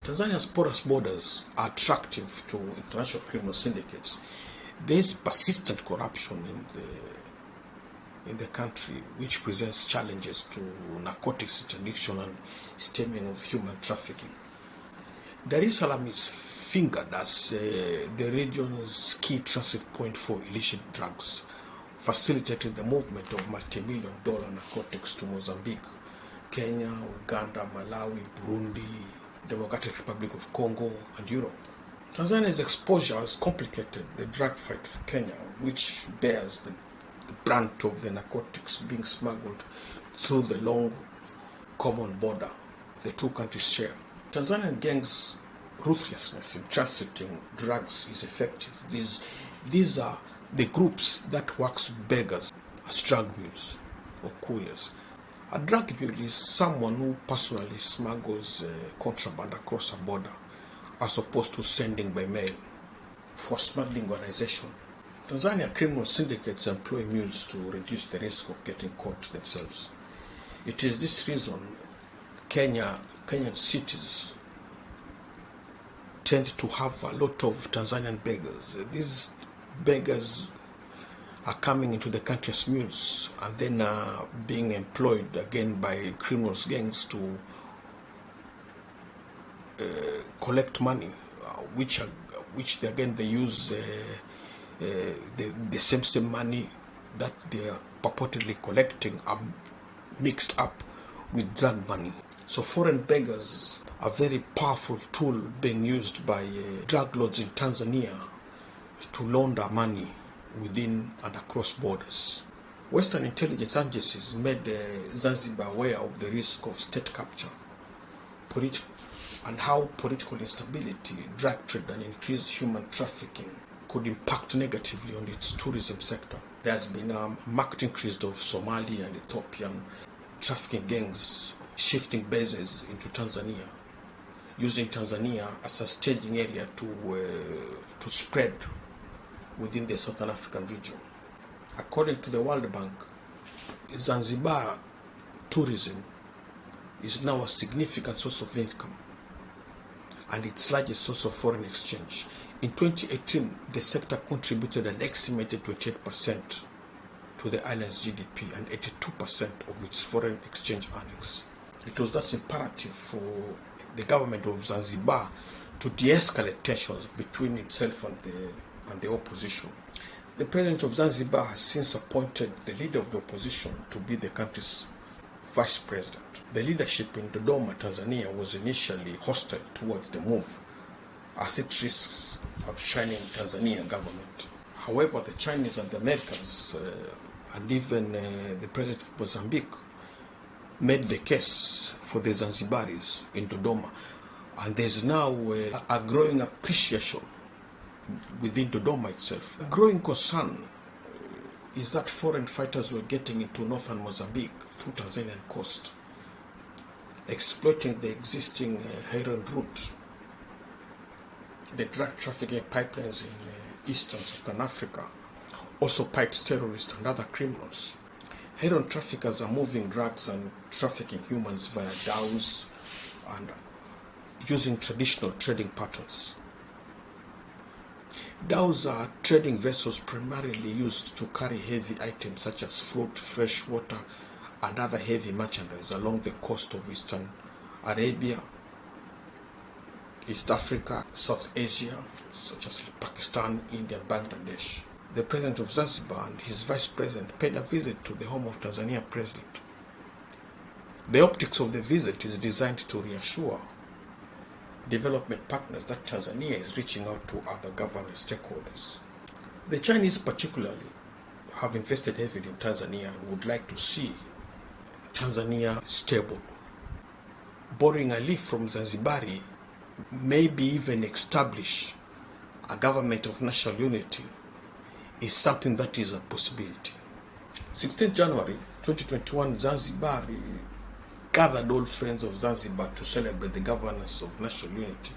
Tanzania's porous borders are attractive to international criminal syndicates. There is persistent corruption in the country, which presents challenges to narcotics interdiction and stemming of human trafficking. Dar es Salaam is fingered as the region's key transit point for illicit drugs, facilitating the movement of multi-million-dollar narcotics to Mozambique, Kenya, Uganda, Malawi, Burundi, Democratic Republic of Congo, and Europe. Tanzania's exposure has complicated the drug fight for Kenya, which bears the brunt of the narcotics being smuggled through the long common border the two countries share. Tanzanian gangs' ruthlessness in transiting drugs is effective. These are the groups that works with beggars as drug mules or couriers. A drug mule is someone who personally smuggles contraband across a border, as opposed to sending by mail. For smuggling organization, Tanzania criminal syndicates employ mules to reduce the risk of getting caught themselves. It is this reason Kenyan cities tend to have a lot of Tanzanian beggars. These beggars are coming into the country as mules and then being employed again by criminals gangs to collect money, which they use the same money that they are purportedly collecting are mixed up with drug money. So foreign beggars are a very powerful tool being used by drug lords in Tanzania to launder money within and across borders. Western intelligence agencies made Zanzibar aware of the risk of state capture, and how political instability, drug trade, and increased human trafficking could impact negatively on its tourism sector. There has been a marked increase of Somali and Ethiopian trafficking gangs shifting bases into Tanzania, using Tanzania as a staging area to spread within the Southern African region. According to the World Bank, Zanzibar tourism is now a significant source of income and its largest source of foreign exchange. In 2018, the sector contributed an estimated 28% to the island's GDP and 82% of its foreign exchange earnings. It was thus imperative for the government of Zanzibar to de-escalate tensions between itself and the opposition. The president of Zanzibar has since appointed the leader of the opposition to be the country's vice president. The leadership in Dodoma, Tanzania, was initially hostile towards the move, as it risks outshining Tanzanian government. However, the Chinese and the Americans, and even the president of Mozambique, made the case for the Zanzibaris in Dodoma, and there's now a growing appreciation within Dodoma itself. A growing concern is that foreign fighters were getting into northern Mozambique through Tanzanian coast, exploiting the existing heroin route. The drug trafficking pipelines in eastern Southern Africa also pipes terrorists and other criminals. Heroin traffickers are moving drugs and trafficking humans via dhows and using traditional trading patterns. Dhows are trading vessels primarily used to carry heavy items such as fruit, fresh water, and other heavy merchandise along the coast of Eastern Arabia, East Africa, South Asia, such as Pakistan, India, and Bangladesh. The president of Zanzibar and his vice president paid a visit to the home of Tanzania president. The optics of the visit is designed to reassure development partners that Tanzania is reaching out to other government stakeholders. The Chinese particularly have invested heavily in Tanzania and would like to see Tanzania stable. Borrowing a leaf from Zanzibari, maybe even establish a government of national unity, is something that is a possibility. 16 January 2021, Zanzibar gathered all friends of Zanzibar to celebrate the governance of national unity.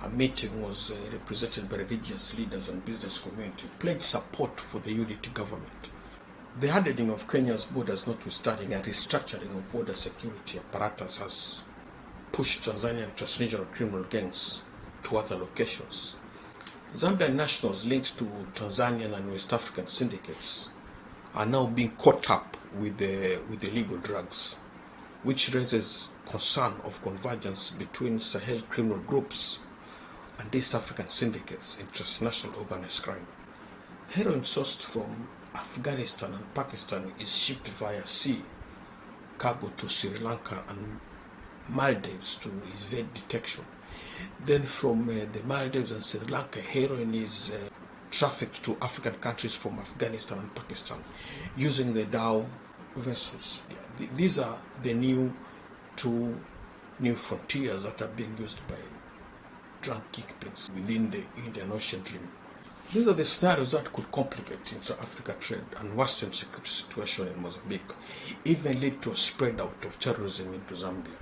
A meeting was represented by religious leaders and business community, pledged support for the unity government. The hardening of Kenya's borders notwithstanding, a restructuring of border security apparatus has push Tanzanian transnational criminal gangs to other locations. Zambian nationals linked to Tanzanian and West African syndicates are now being caught up with the illegal drugs, which raises concern of convergence between Sahel criminal groups and East African syndicates in transnational organized crime. Heroin sourced from Afghanistan and Pakistan is shipped via sea cargo to Sri Lanka and Maldives to evade detection. Then from the Maldives and Sri Lanka, heroin is trafficked to African countries from Afghanistan and Pakistan using the dhow vessels. These are the two new frontiers that are being used by drug kingpins within the Indian Ocean rim. These are the scenarios that could complicate intra-Africa trade and worsen security situation in Mozambique, even lead to a spread out of terrorism into Zambia.